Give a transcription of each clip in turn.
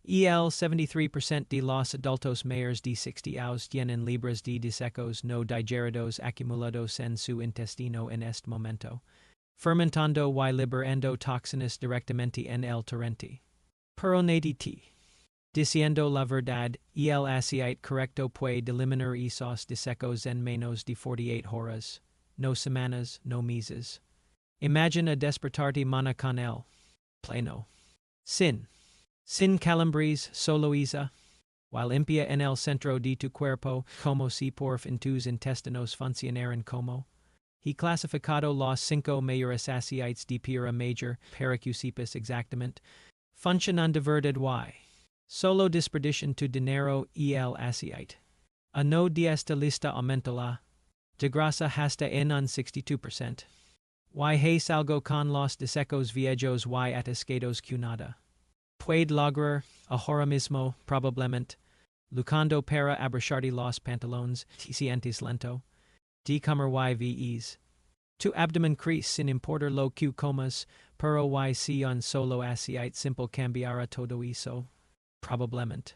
El 73% de los adultos mayores de 60 años tienen libras de desechos no digeridos acumulados en su intestino en este momento, fermentando y liberando toxinas directamente en el torrente. Pero nadie te diciendo la verdad, el aceite correcto puede eliminar esos desechos en menos de 48 horas, no semanas, no meses. Imagina despertarte mañana con el pleno sin calambres, solo isa, while limpia en el centro de tu cuerpo, como si por en tus intestinos funcionaran como. He clasificado los 5 mayores aceites de pura major, para que sepas exactamente. Funcionan de verdad y. Solo desperdician tu dinero y el aceite. A no de esta lista aumentala. De grasa hasta en un 62%. Y hace algo con los desechos viejos y atascados que nada puede lograr, ahora mismo, probablemente, lucando para abracharte los pantalones, te sientes lento, de comer y ves. Tu abdomen crece sin importar lo que comas, pero y si un solo aceite simple cambiará todo eso, probablemente.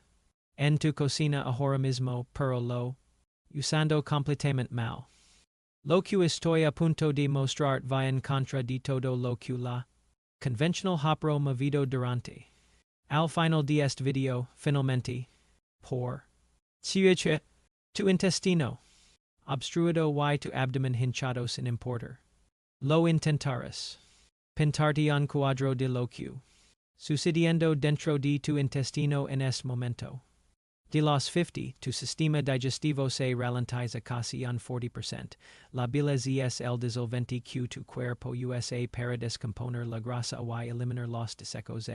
En tu cocina ahora mismo, pero lo usando completamente mal. Lo que estoy a punto de mostrar va en contra de todo lo que la conventional hopro movido durante. Al final de este video, finalmente, por tu intestino obstruido y tu abdomen hinchado sin importar. Lo intentarás. Pintarte un cuadro de lo que sucediendo dentro de tu intestino en este momento. De los 50, tu sistema digestivo se ralentiza casi un 40%. La bilis es el disolvente que tu cuerpo usa para descomponer la grasa y eliminar los desechos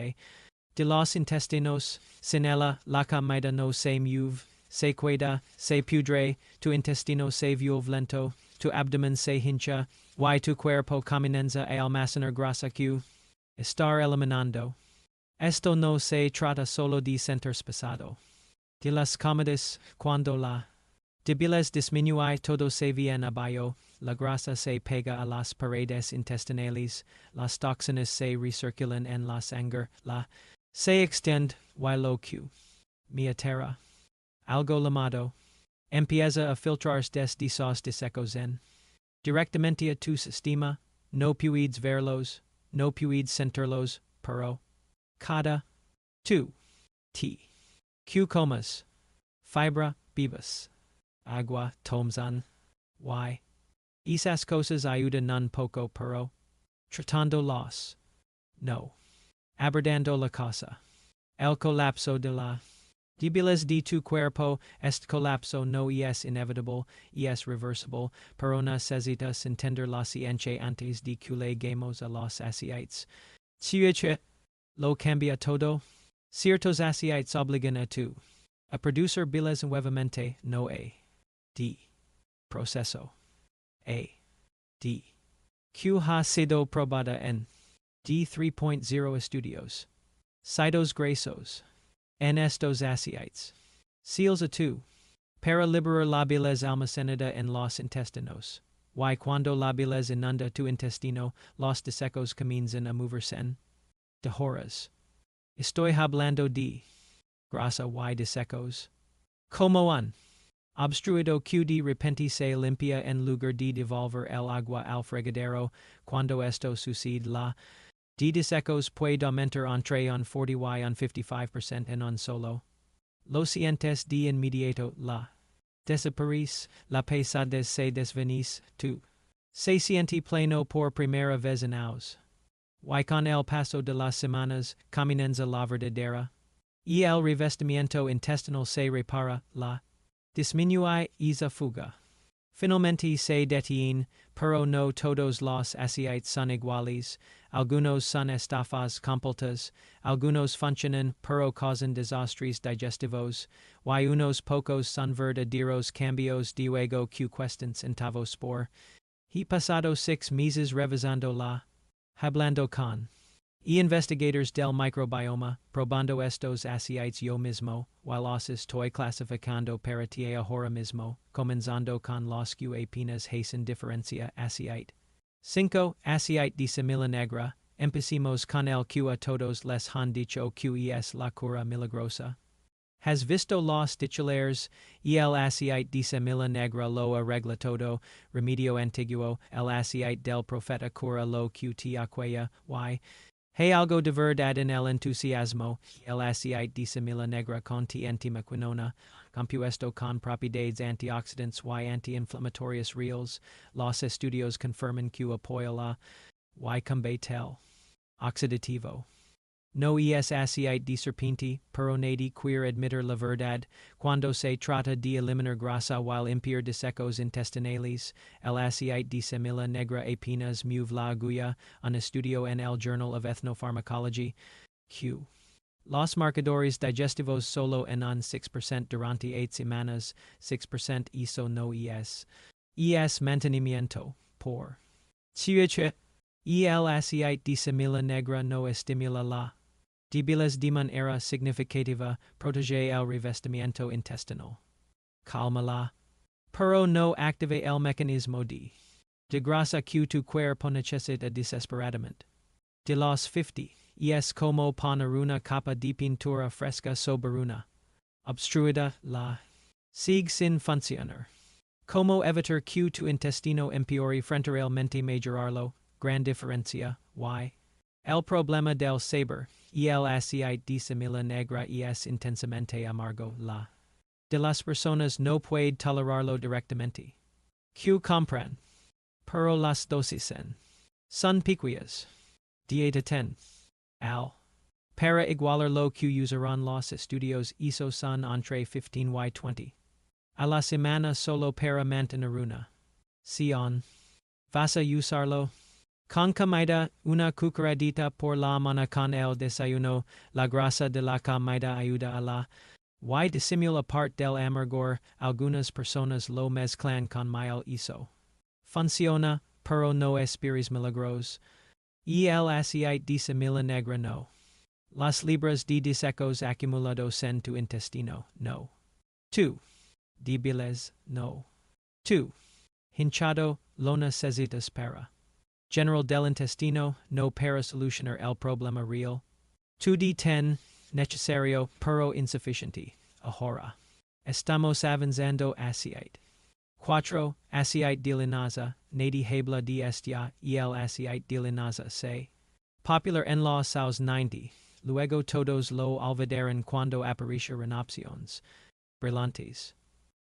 de los intestinos. Sin ella, la comida no se mueve, se queda, se pudre, tu intestino se vuelve lento, tu abdomen se hincha, y tu cuerpo comienza a almacenar grasa que estar eliminando. Esto no se trata solo de sentirse pesado. De las comidas, cuando la debiles disminuye todo se viene abajo, la grasa se pega a las paredes intestinales, las toxinas se recirculan en la sangre, la se extiende, y lo que mi atera. Algo llamado empieza a filtrarse desde esos desechos en directamente a tu sistema, no puedes verlos, no puedes sentirlos, pero cada tu te que comas, fibra, bebas, agua, tomsan, y esas cosas ayudan un poco, pero tratando los no abordando la cosa. El colapso de la debilidad de tu cuerpo. Este colapso no es inevitable, es reversible, pero necesitas entender la ciencia antes de que lleguemos a los aceites. Ciencia lo cambia todo. Ciertos aceites obligan a tu a producir bilis nuevamente, no a de proceso a de que ha sido probada en D3.0 estudios. Citos grasos. En estos aceites. Seals a tu. Para liberar la bilis almacenada en los intestinos. Y cuando la bilis inunda tu intestino, los desechos comienzan a moverse en de horas. Estoy hablando de grasa y desechos. Como un obstruido que de repente se limpia en lugar de devolver el agua al fregadero. Cuando esto sucede, la de desechos puede aumentar entre un 40 y un 55% en un solo. Lo sientes de inmediato, la desaparece, la pesadez se desvanece, tu se siente pleno por primera vez en años. Y con el paso de las semanas, comienza la verdadera. Y el revestimiento intestinal se repara, la disminuye esa fuga. Finalmente se detiene, pero no todos los aceites son iguales, algunos son estafas completas, algunos funcionan pero causan desastres digestivos, y unos pocos son verdaderos cambios de luego que cuestan centavos por. He pasado 6 meses revisando la hablando con investigadores del microbioma, probando estos aceites yo mismo, while los estoy clasificando para ti ahora mismo, comenzando con los que apenas hacen diferencia aceite. 5. Aceite de semilla negra, empecemos con el que a todos les han dicho que es la cura milagrosa. Has visto los titulares, y el aceite de semilla negra lo arregla todo, remedio antiguo, el aceite del profeta cura lo que te aquella, y hay algo de verdad en el entusiasmo, el aceite de semilla negra contiene quinona, compuesto con propiedades antioxidantes y anti-inflamatorias reales, los estudios confirman que apoya la y combate oxidativo. No es aceite de serpiente, pero nadie quiere admitir la verdad, cuando se trata de eliminar grasa while impedir desechos intestinales, el aceite de semilla negra apenas mueve la agulla, un estudio en el Journal of Ethnopharmacology, Q. Los marcadores digestivos solo en un 6% durante 8 semanas, 6% eso no es. Es mantenimiento, por. Siete. El aceite de semilla negra no estimula la debilidad de manera significativa, protege el revestimiento intestinal. Calma pero no active el mecanismo de grasa que tu cuerpo necesita desesperadamente. De los 50, es como poner una capa de pintura fresca sobre una obstruida la sigue sin funcionar. Cómo evitar que tu intestino empeore frente realmente mejorarlo, gran diferencia, y el problema del saber, y el aceite de semilla negra es intensamente amargo, la de las personas no puede tolerarlo directamente. Q compran, pero las dosis son pequeñas. Dieta 10. Al. Para igualar lo que usarán los estudios eso son entre 15 y 20. A la semana solo para mantener una. Sion. Vas a usarlo. Con comida, una cucharadita por la mañana con el desayuno, la grasa de la comida ayuda a la y disimula parte del amargor, algunas personas lo mezclan con miel eso. Funciona, pero no esperes milagros. Y el aceite de semilla negra no. Las libras de desechos acumulados en tu intestino, no. 2. Débiles, no. 2. Hinchado, lo necesitas para. General del intestino, no para solucionar el problema real. 2D10, necesario, pero insuficiente. Ahora. Estamos avanzando aceite. 4. Aceite de linaza, nadie habla de este y el aceite de linaza se. Popular en los años 90, luego todos lo olvidaron cuando aparecieron opciones brillantes.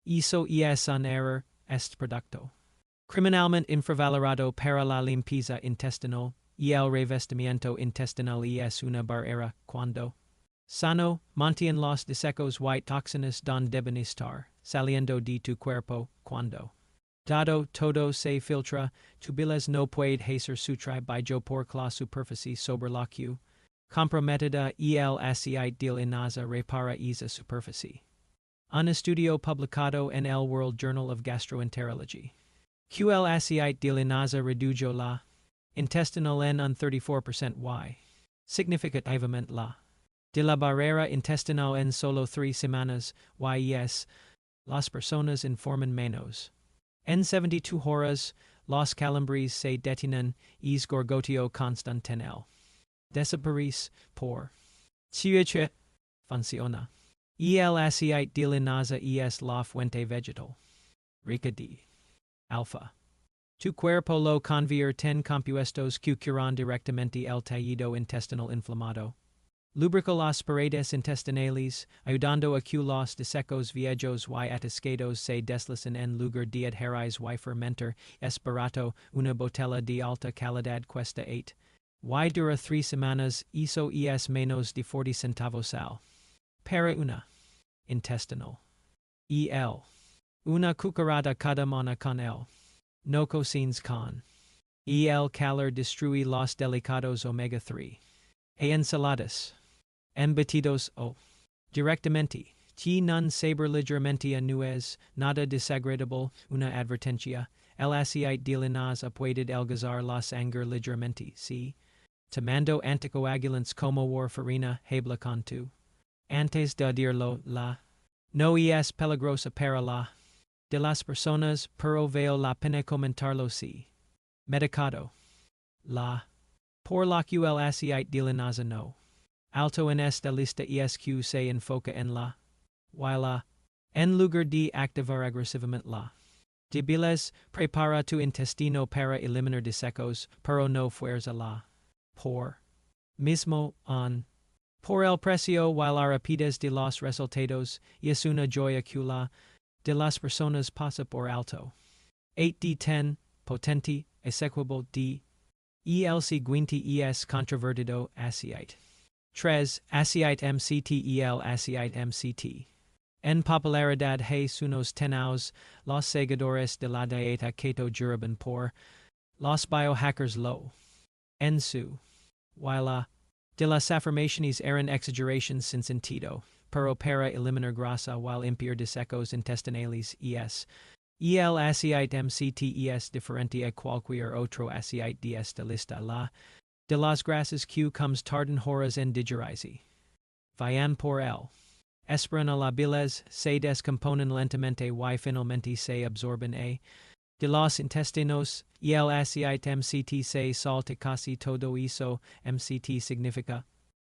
Eso es un error, este producto. Criminalmente infravalorado para la limpieza intestinal, y el revestimiento intestinal es una barrera cuando sano, mantiene los desechos y toxinas don deben estar, saliendo de tu cuerpo, cuando dado todo se filtra, tu bilis no puede hacer su trabajo por la superficie sobre la que comprometida y el aceite de linaza repara esa superficie. Un estudio publicado en el World Journal of Gastroenterology. Que el aceite de linaza redujo la intestinal en un 34% y significativamente la de la barrera intestinal en solo 3 semanas y las personas informan menos. En 72 horas, los calambres se detienen y gorgoteo constante en el desaparece por siete. Funciona. Y el aceite de linaza es la fuente vegetal rica de alfa. Tu cuerpo lo convierte en compuestos que curan directamente el tejido intestinal inflamado. Lubrica las paredes intestinales, ayudando a que los desechos viejos y atascados se deslacen en lugar de adherir y fermentar. Es barato, una botella de alta calidad cuesta 8. Y dura 3 semanas, eso es menos de 40 centavos al. Para una intestinal. Una cucharada cada mañana con él. No cocines con. El calor destruye los delicados omega 3. Ensaladas. Embutidos o. Directamente. Que non saber ligeramente a nuez, nada desagradable, una advertencia. El aceite de linaza puede adelgazar la sangre ligeramente, si. Tomando anticoagulantes como warfarina, habla con tu. Antes de dirlo, la. No es peligrosa para la. De las personas, pero veo la pena comentarlo si. Medicado. La. Por lo que el aceite de linaza no. Alto en esta lista esq se enfoca en la. Wila. En lugar de activar agresivamente la. Debiles, prepara tu intestino para eliminar desechos, pero no fuerza la. Por. Mismo, on. Por el precio y la rapidez de los resultados, es una joya que la de las personas pasa por alto. 8 de 10, potente, execuable de. El siguiente es controvertido aceite. 3. Aceite MCT el aceite MCT. En popularidad hace unos 10 años, los seguidores de la dieta keto juraban por los biohackers lo. En su. Wila. De las afirmaciones eran exageraciones sin sentido, pero para eliminar grasa while impedir desechos intestinales es. El aceite MCT es diferente a cualquier otro aceite de esta lista la. De las grasas que comes tardan horas en digerirse. Vayan por él. Esperan a la bilez, se descomponen lentamente y finalmente se absorben de los intestinos, y el aceite MCT se salta casi todo eso, MCT significa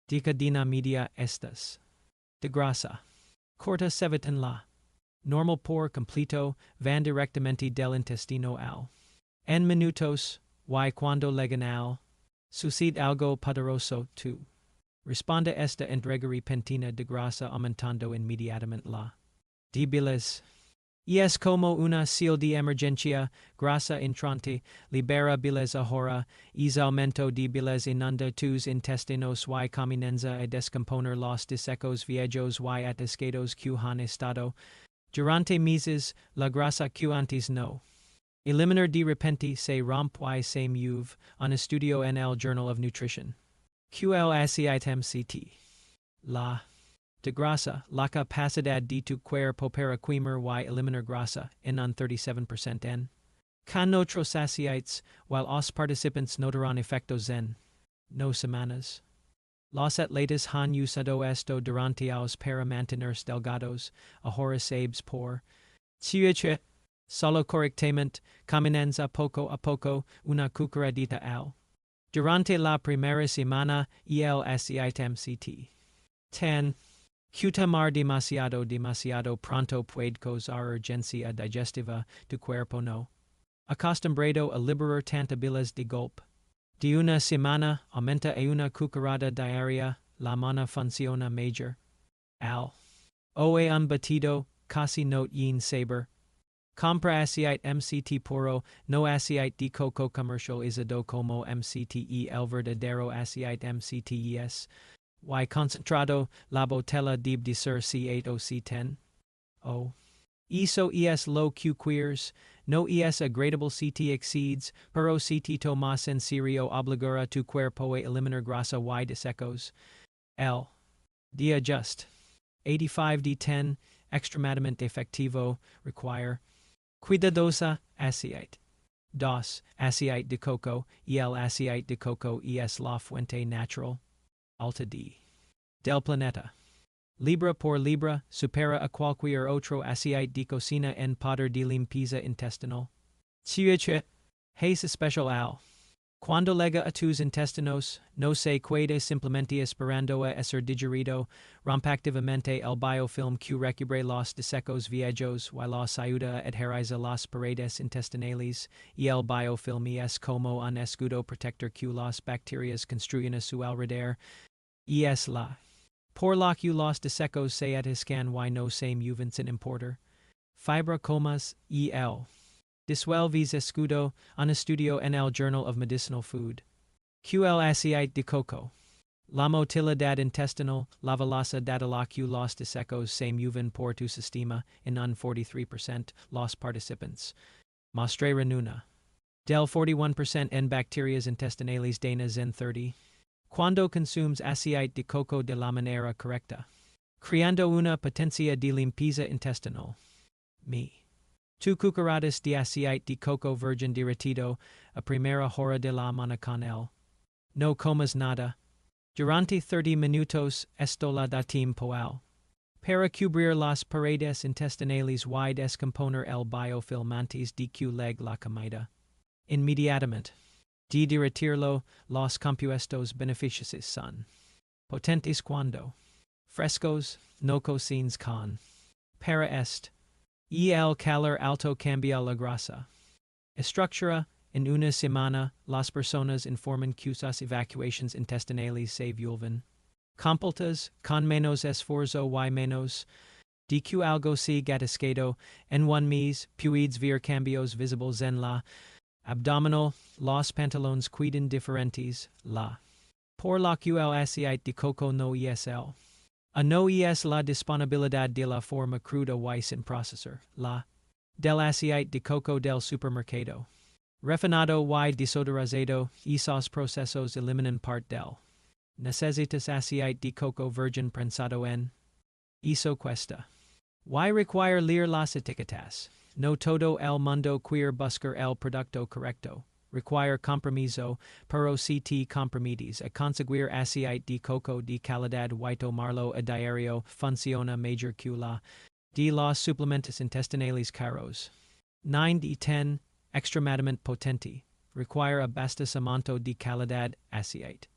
de cadena media estas. De grasa. Corta se evitan la. Normal por completo, van directamente del intestino al. En minutos, y cuando llegan al. Sucede algo poderoso tú. Responde esta entrega repentina de grasa aumentando inmediatamente la. Debiles. Es como una señal de emergencia, grasa entrante, libera bilis ahora, es aumento de bilis inunda tus intestinos y comienza a descomponer los desechos viejos y atascados que han estado. Durante meses, la grasa que antes no. Eliminar de repente se rompe y se mueve, un estudio en el Journal of Nutrition. QL aceite MCT. La. De grasa, la capacidad de tu cuerpo para quemar y eliminar grasa, en un 37% en. Con otros aceites, while os participantes notarán efectos en. No semanas. Los atletas han usado esto durante años para mantenerse delgados, ahora sabes por. Siete. Solo correctamente, comienza poco a poco, una cucharadita al. Durante la primera semana, el aceite MCT. 10. Tomar demasiado pronto puede causar urgencia digestiva, tu cuerpo no. Acostumbrado a liberar tanta bilis de golpe. De una semana, aumenta a una cucharada diaria, la mano funciona mejor. Al. Oe un batido, casi no yin saber. Compra aceite MCT puro, no aceite de coco comercial isado como MCT el verdadero aceite MCT es. Y concentrado, la botella debe de ser C8 o C10. O. Eso es lo que quieres, no es agradable si te exceeds, pero si te tomas en serio obligar a tu cuerpo a eliminar grasa y desechos. El. Dia just. 85 de 10, extremadamente efectivo, require. Cuidadosa, aceite. 2. Aceite de coco, y el aceite de coco es la fuente natural. Alta D. Del planeta. Libra por libra, supera a cualquier otro aceite de cocina en poder de limpieza intestinal. Siete. Hace especial al. Cuando llega a tus intestinos, no se quede simplemente esperando a ser digerido, rompe activamente el biofilm que recubre los desechos viejos y los ayuda a adherirse a las paredes intestinales, y el biofilm es como un escudo protector que las bacterias construyen a su alrededor, y es la. Por lo que los desechos se atascan y no se mueven sin importar. Fibra comas, y el. Disuelves escudo, un estudio en el Journal of Medicinal Food. QL aceite de coco. La motilidad intestinal, la velocidad a la que los desechos se mueven por tu sistema, en un 43%, los participantes. Mostraron una. Del 41% en bacterias intestinales danas en 30. Cuando consumes aceite de coco de la manera correcta. Creando una potencia de limpieza intestinal. Me. 2 cucharadas de aceite de coco virgen derretido, a primera hora de la mañana con él. No comas nada. Durante 30 minutos, esto la da tiempo al. Para cubrir las paredes intestinales y descomponer el biofilm antes de que llegue la comida. Inmediatamente. de derretirlo, los compuestos beneficiosos son potentes cuando frescos, no cocines con. Para el calor alto cambia la grasa. Estructura, en una semana, las personas informan que sus evacuaciones intestinales se vuelven completas, con menos esfuerzo y menos de que algo se gatiscado en un mes, puedes ver cambios visibles en la abdominal, los pantalones quedan diferentes, la por la que el aceite de coco no es el. A no es la disponibilidad de la forma cruda y sin procesar, la del aceite de coco del supermercado. Refinado y desodorizado, esos procesos eliminan parte del. Necesitas aceite de coco virgin prensado en. Eso cuesta. Y require leer las etiquetas. No todo el mundo quiere buscar el producto correcto. Require compromiso, pero si te comprometes a conseguir aceite de coco de calidad y tomarlo a diario, funciona mejor que la de los suplementos intestinales caros. 9 de 10, extremadamente potente. Require abastecimiento de calidad aceite.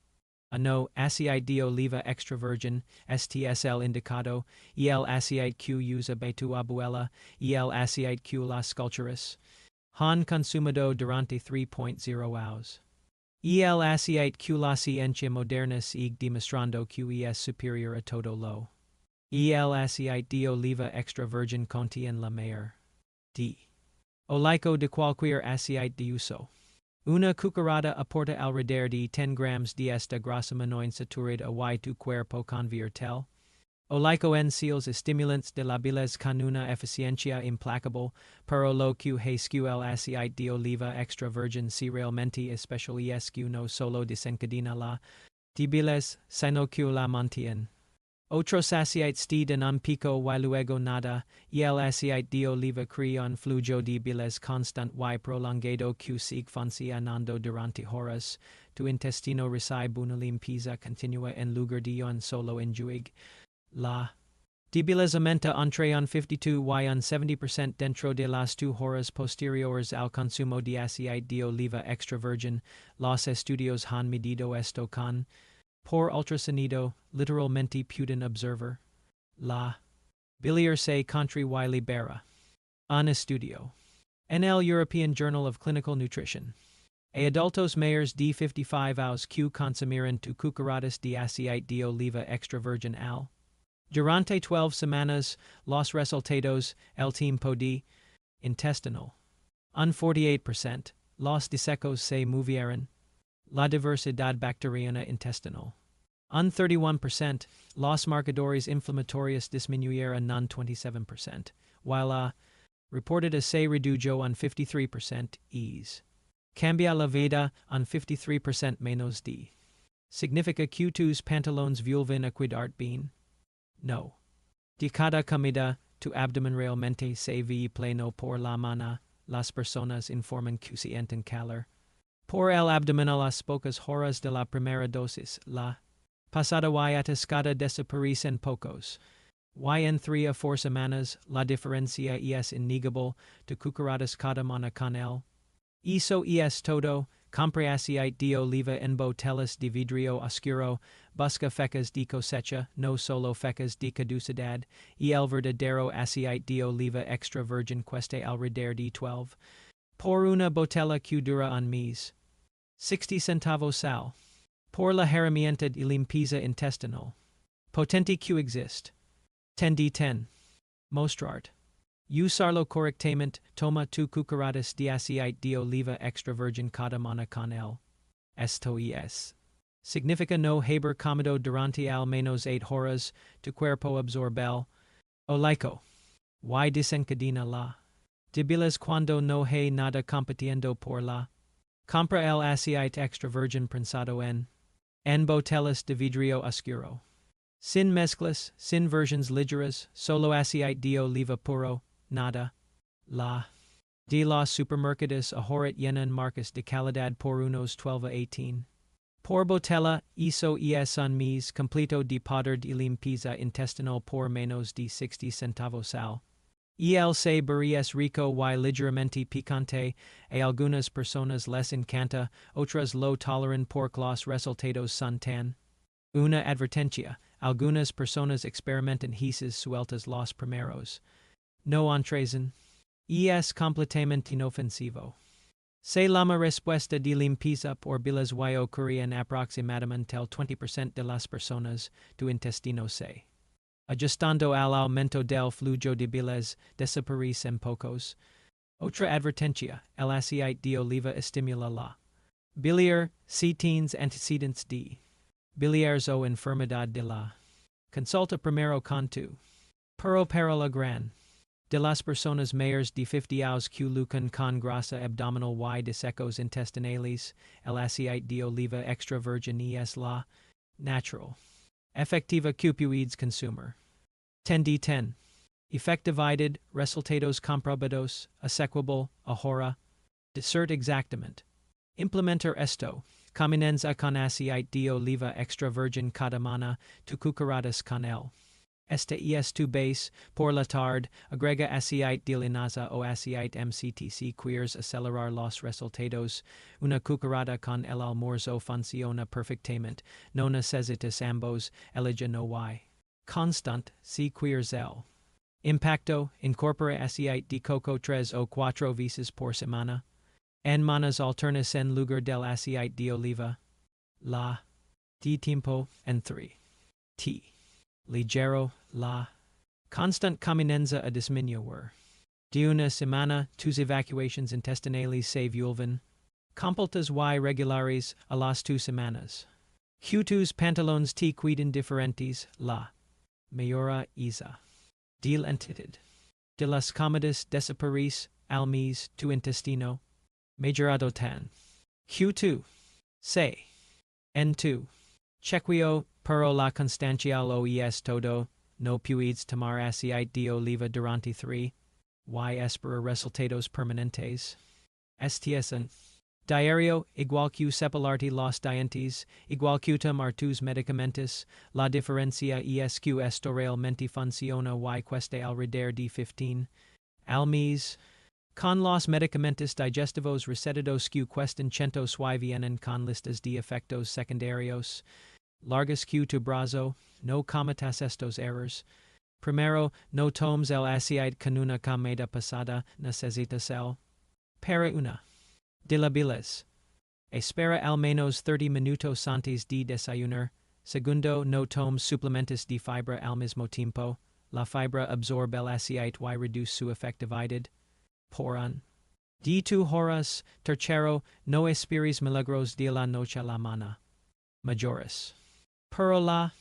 No aceite de oliva extra virgin, este es el indicado, y el aceite que usa tu abuela, y el aceite que las culturas han consumido durante 3.0 años. Y el aceite que la ciencia moderna sigue demostrando que es superior a todo lo. Y el aceite de oliva extra virgin contiene la mayor de oleico de cualquier aceite de uso. Una cucharada aporta alrededor de 10 gramos de esta grasa monoinsaturada y tu cuerpo convierte oleico en seals estimulantes de la belleza con una eficiencia implacable, pero lo que es que el aceite de oliva extra virgin si realmente especial es que no solo desencadena la de belleza, sino que la mantiene. Otros aceites te dan un pico y luego nada, y el aceite de oliva crea un flujo de belleza constante y prolongado que sigue funcionando durante horas. Tu intestino recibe una limpieza continua en lugar de un solo enjuague. La debilizamiento entre un 52 y un 70% dentro de las 2 horas posteriores al consumo de aceite de oliva extra virgin. Los estudios han medido esto con por ultrasonido, literalmente pueden observar. La biliar se contra y libera. Un estudio. En el European Journal of Clinical Nutrition. A adultos mayores de 55 años que consumiran tu cucharadas de aceite de oliva extra virgin al. Durante 12 semanas, los resultados, el tiempo de intestinal. Un 48%, los desechos se movieron. La diversidad bacteriana intestinal. Un 31%, los marcadores inflamatorios disminuyeron un 27%, while la reported se redujo un 53% ease. Cambia la vida un 53% menos de. Significa que tus pantalones vuelven a cuidar bien? No. De cada comida, tu abdomen realmente se ve pleno por la mañana, las personas informan que sienten calor. Por el abdomen a las pocas horas de la primera dosis, la pasada y atascada desaparecen pocos. Y en 3 a 4 semanas, la diferencia es innegable, tu cucharadas cada mañana con él. Eso es todo, compre aceite de oliva en botellas de vidrio oscuro, busca fecas de cosecha, no solo fecas de caducidad, y el verdadero aceite de oliva extra virgin cuesta alrededor de 12. Por una botella que dura un mes. 60 centavos sal. Por la herramienta de limpieza intestinal. Potente que existe. 10 de 10. Mostrart. Usarlo correctamente, toma tu cucharadas de aceite de oliva extra virgin cada mañana con él. Esto es. Significa no haber comido durante al menos 8 horas, tu cuerpo absorbe el oleico. Y desencadena la debilidad cuando no hay nada compitiendo por la. Compra el aceite extra virgin prensado en botellas de vidrio oscuro. Sin mezclas, sin versiones ligeras, solo aceite de oliva puro, nada. La de los supermercados ahora llenan marcas de calidad por unos 12 a 18. Por botella, eso es un mes completo de poder de limpieza intestinal por menos de 60 centavos sal. El se verías rico y ligeramente picante, a algunas personas les encanta, otras lo toleran porque los resultados son tan. Una advertencia, algunas personas experimentan heces sueltas los primeros. No entresen. Es completamente inofensivo. Se llama respuesta de limpieza por bilis y ocurre en aproximadamente el 20% de las personas, tu intestino se. Ajustando al aumento del flujo de bilis, desaparece en pocos. Otra advertencia, el aceite de oliva estimula la biliar, sientes antecedentes de biliares o enfermedad de la. Consulta primero con tu. Pero para la gran de las personas mayores de 50 años que luchan con grasa abdominal y desechos intestinales, el aceite de oliva extra virgin es la natural, efectiva que puedes consumir. 10 de 10. Efectividad, resultados comprobados, asequible, ahora. Decert exactamente. Implementar esto. Comienza con aceite de oliva extra virgin cada mañana, tu cucharadas con él. Este es tu base, por la tarde, agrega aceite de linaza o aceite MCT quieres acelerar los resultados, una cucharada con el almuerzo funciona perfectamente, no necesitas ambos, ella no y. Constant, si quieres el. Impacto, incorpora aceite de coco 3 o 4 veces por semana. En manas alternas en lugar del aceite de oliva. La. De tiempo, en 3. T. Ligero, la. Constant comienza a disminuir. De una semana, tus evacuations intestinales se vuelven completas y regulares a las 2 semanas. Que tus pantalones te cuiden diferentes, la. Mayora isa. Del entidad. De las comidas desaparece, al mes, tu intestino. Majorado tan. Que tu. Se. En tu. Chequio, pero la constancia lo es todo, no puedes tomar aceite de oliva durante 3. Y espera resultados permanentes. Este diario, igual que separarte los dientes, igual que tomar tus medicamentos, la diferencia es que esto realmente funciona y cuesta alrededor de 15 al mes. Con los medicamentos digestivos recetados que cuestan cientos y vienen con listas de efectos secundarios. Largas que tu brazo, no cometas estos errores. Primero, no tomes el aceite con una comida pasada, necesitas el. Para una. De la bilis. Espera al menos 30 minutos antes de desayunar. Segundo, no tomes suplementos de fibra al mismo tiempo. La fibra absorbe el aceite y reduce su efectividad. Por un. De tu horas, tercero, no esperes milagros de la noche a la mañana. Mayores. Pero la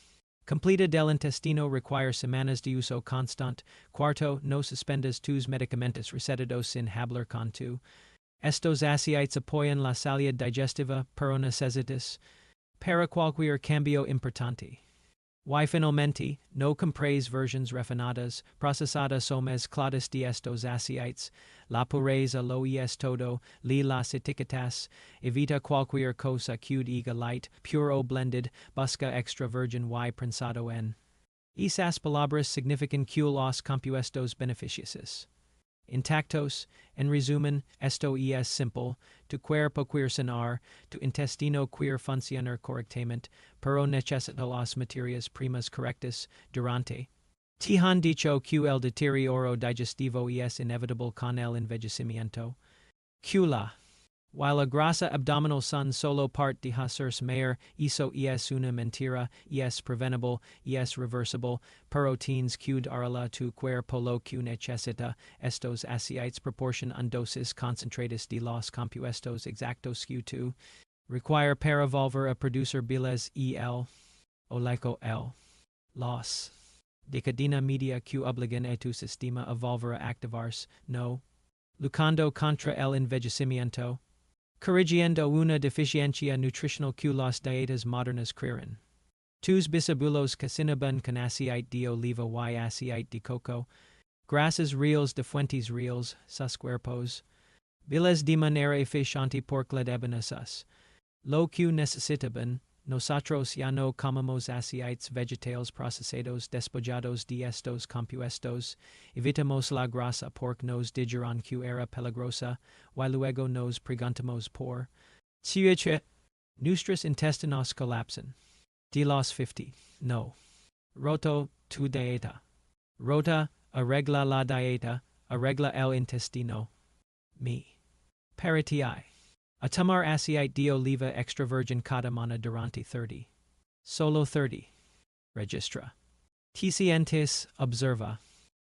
completa del intestino require semanas de uso constante. Cuarto, no suspendas tus medicamentos recetados sin hablar con tu. Estos aceites apoyan la salud digestiva, pero necesitas para cualquier cambio importante. Y finalmente, no compres versiones refinadas, procesadas o mezcladas de estos aceites. La pureza lo es todo, lee las etiquetas, evita cualquier cosa que diga light, pure o blended, busca extra virgin y prensado en. Esas palabras significan que los compuestos beneficiosos. Intactos, en resumen, esto es simple, tu cuerpo quiere sanar, tu intestino quiere funcionar correctamente, pero necesita las materias primas correctas, durante. Te han dicho que el deterioro digestivo es inevitable con el envejecimiento. Que la. While la grasa abdominal son solo parte de hacerse mayor, eso es una mentira, es prevenible, es reversible, pero tienes que darle tu cuerpo lo que necesita. Estos aceites proporcionan dosis concentradas de los compuestos exactos que tu require para volver a producir bilis y el oleico el los de cadena media que obligan a tu sistema a volver a activarse, no luchando contra el envejecimiento. Corrigiendo una deficiencia nutricional que las dietas modernas crean. Tus bisabuelos cocinaban con aceite de oliva y aceite de coco, grasas reales de fuentes reales, sus cuerpos, biles de manera eficiente porque le deben a sus. Lo que necesitaban, Nosotros ya no comemos aceites vegetales procesados despojados de estos compuestos, evitamos la grasa porque nos dijeron que era peligrosa, y luego nos preguntamos por qué nuestros intestinos colapsan. De los 50, no. Roto tu dieta. Rota, arregla la dieta, arregla el intestino. Me. Para ti. A tomar aceite de oliva extra virgin cada mana durante 30. Solo 30. Registra. Te sientes, observa.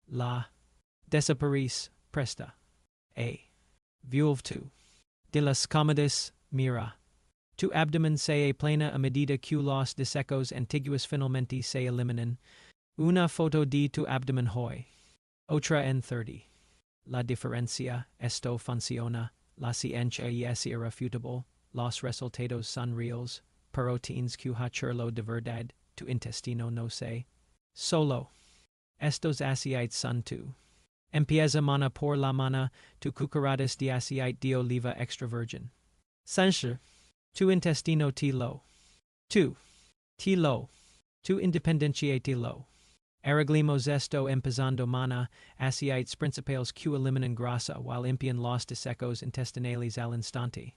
La. Desaparece, presta. A. Vuelve tu. De las comidas, mira. Tu abdomen se plena a medida que los desechos antiguos finalmente se eliminan. Una foto de tu abdomen hoy. Otra en 30. La diferencia, esto funciona. La ciencia es irrefutable. Los resultados son reales. Pero tienes que hacerlo de verdad. Tu intestino no se. Solo. Estos aceites son tu. Empieza mana por la mana tu cucharadas de aceite de oliva extra virgin. Sense. Tu intestino te lo. Tu. Te lo. Tu independencia te lo. Arreglemos esto empezando mana, aceites principales que eliminan grasa while limpian los desechos intestinales al instante.